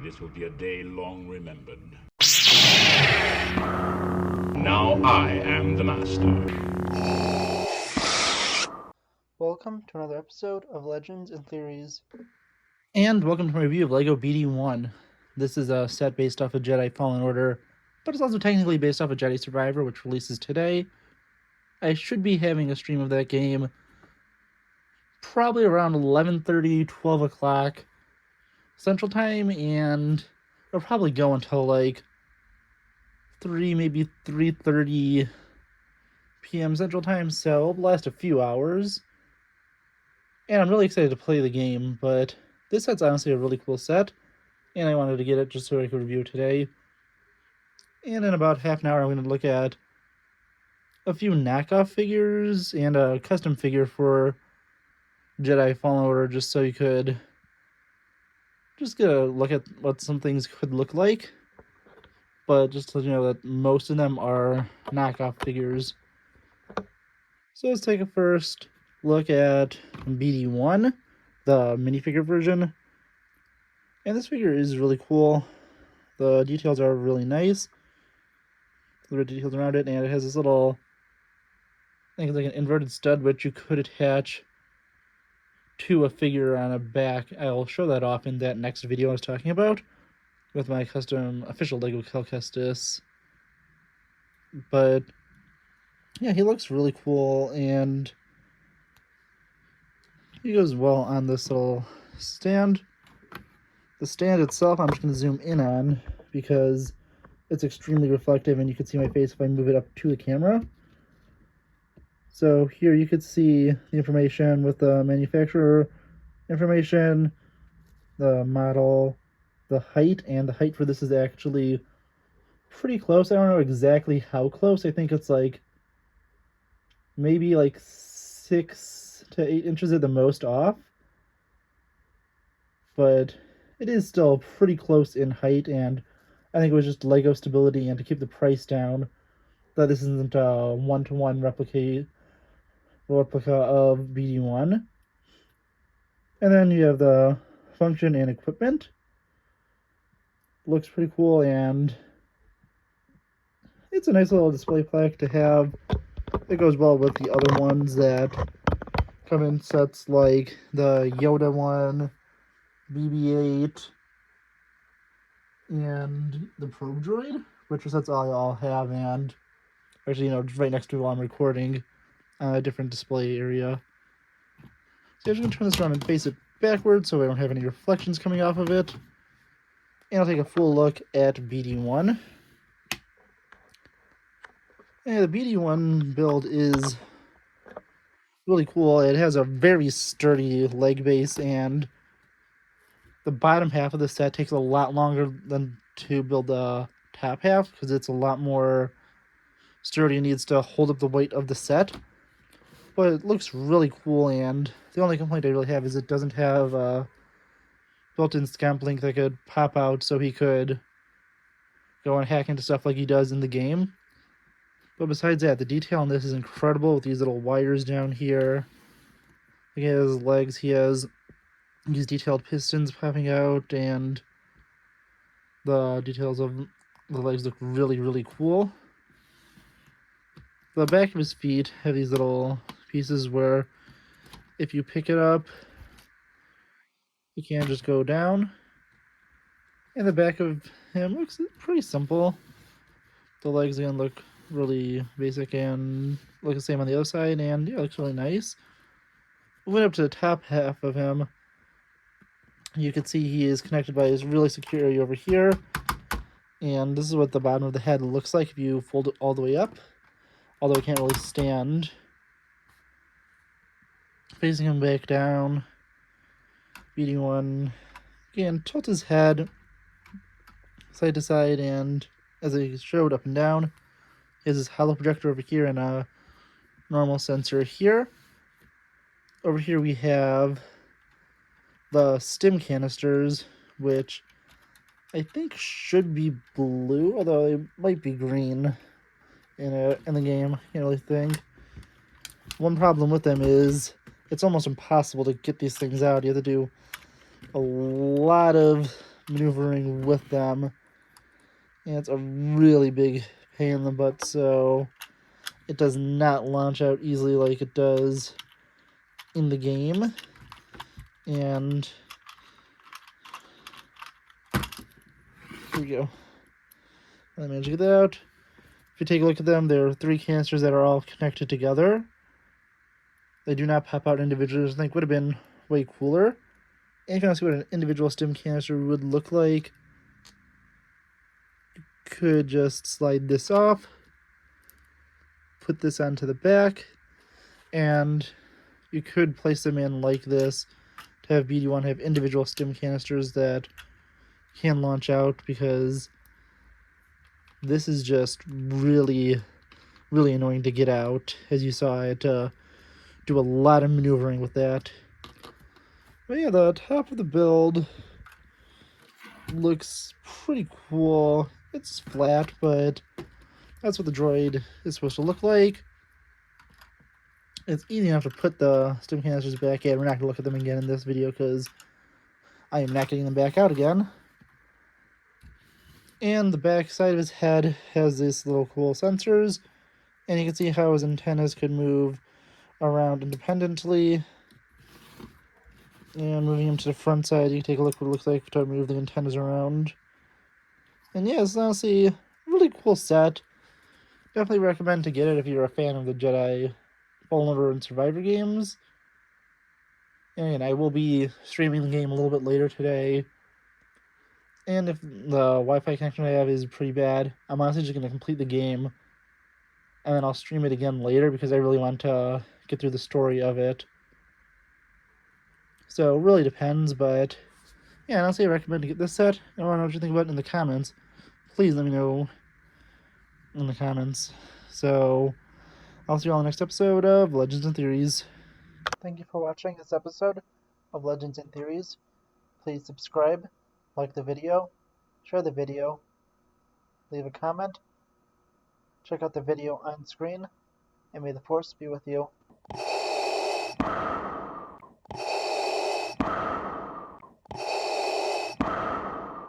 This will be a day long remembered. Now I am the master. Welcome to another episode of Legends and Theories. And welcome to my review of LEGO BD-1. This is a set based off of Jedi Fallen Order, but it's also technically based off of Jedi Survivor, which releases today. I should be having a stream of that game probably around 11:30, 12 o'clock Central Time, and it'll probably go until like 3, maybe 3:30 p.m. Central Time, so it'll last a few hours. And I'm really excited to play the game, but this set's honestly a really cool set, and I wanted to get it just so I could review it today. And in about half an hour, I'm going to look at a few knockoff figures and a custom figure for Jedi Fallen Order, just so you could just get a look at what some things could look like. But just to let you know that most of them are knockoff figures. So let's take a first look at BD-1, the minifigure version. And this figure is really cool. The details are really nice. The details around it, and it has this little, I think it's like an inverted stud, which you could attach to a figure on a back. I'll show that off in that next video I was talking about with my custom official LEGO Cal Kestis. But yeah, he looks really cool, and he goes well on this little stand. The stand itself, I'm just going to zoom in on because it's extremely reflective, and you can see my face if I move it up to the camera. So here you could see the information with the manufacturer information, the model, the height, and the height for this is actually pretty close. I don't know exactly how close. I think it's like maybe like 6 to 8 inches at the most off. But it is still pretty close in height, and I think it was just LEGO stability and to keep the price down that this isn't a one-to-one replica of BD-1. And then you have the function and equipment. Looks pretty cool, and it's a nice little display plaque to have. It goes well with the other ones that come in sets like the Yoda one, BB-8, and the Probe Droid, which are sets I all have, and actually, just right next to it while I'm recording, a different display area. So I'm just going to turn this around and face it backwards so I don't have any reflections coming off of it. And I'll take a full look at BD-1. And the BD-1 build is really cool. It has a very sturdy leg base, and the bottom half of the set takes a lot longer than to build the top half because it's a lot more sturdy and needs to hold up the weight of the set. But it looks really cool, and the only complaint I really have is it doesn't have a built-in scamp link that could pop out so he could go and hack into stuff like he does in the game. But besides that, the detail on this is incredible with these little wires down here. He has legs, he has these detailed pistons popping out, and the details of the legs look really, really cool. The back of his feet have these little pieces where if you pick it up, you can just go down. And the back of him looks pretty simple. The legs again look really basic and look the same on the other side, and yeah, it looks really nice. Moving up to the top half of him, you can see he is connected by his really secure area over here. And this is what the bottom of the head looks like if you fold it all the way up. Although I can't really stand. Facing him back down. BD-1. Again, tilt his head side to side, and as I showed, up and down. He has his hollow projector over here and a normal sensor here. Over here we have the stim canisters, which I think should be blue, although they might be green in the game. I can't really think. One problem with them is it's almost impossible to get these things out. You have to do a lot of maneuvering with them. And it's a really big pain in the butt, so it does not launch out easily like it does in the game. And here we go. I managed to get that out. If you take a look at them, there are 3 canisters that are all connected together. They do not pop out individually, which I think would have been way cooler. And if you want to see what an individual stim canister would look like, you could just slide this off, put this onto the back, and you could place them in like this to have BD-1 have individual stim canisters that can launch out, because this is just really, really annoying to get out. As you saw, I had to do a lot of maneuvering with that. But yeah, the top of the build looks pretty cool. It's flat, but that's what the droid is supposed to look like. It's easy enough to put the stim canisters back in. We're not going to look at them again in this video because I am not getting them back out again. And the back side of his head has these little cool sensors, and you can see how his antennas could move around independently. And moving him to the front side, you can take a look what it looks like to move the antennas around. And yeah, it's honestly a really cool set. Definitely recommend to get it if you're a fan of the Jedi Fallen Order and Survivor games. And I will be streaming the game a little bit later today. And if the Wi-Fi connection I have is pretty bad, I'm honestly just going to complete the game. And then I'll stream it again later because I really want to get through the story of it. So it really depends, but yeah, honestly I recommend to get this set. I want to know what you think about it in the comments. Please let me know in the comments. So I'll see you all in the next episode of Legends and Theories. Thank you for watching this episode of Legends and Theories. Please subscribe, like the video, share the video, leave a comment, check out the video on screen, and may the Force be with you.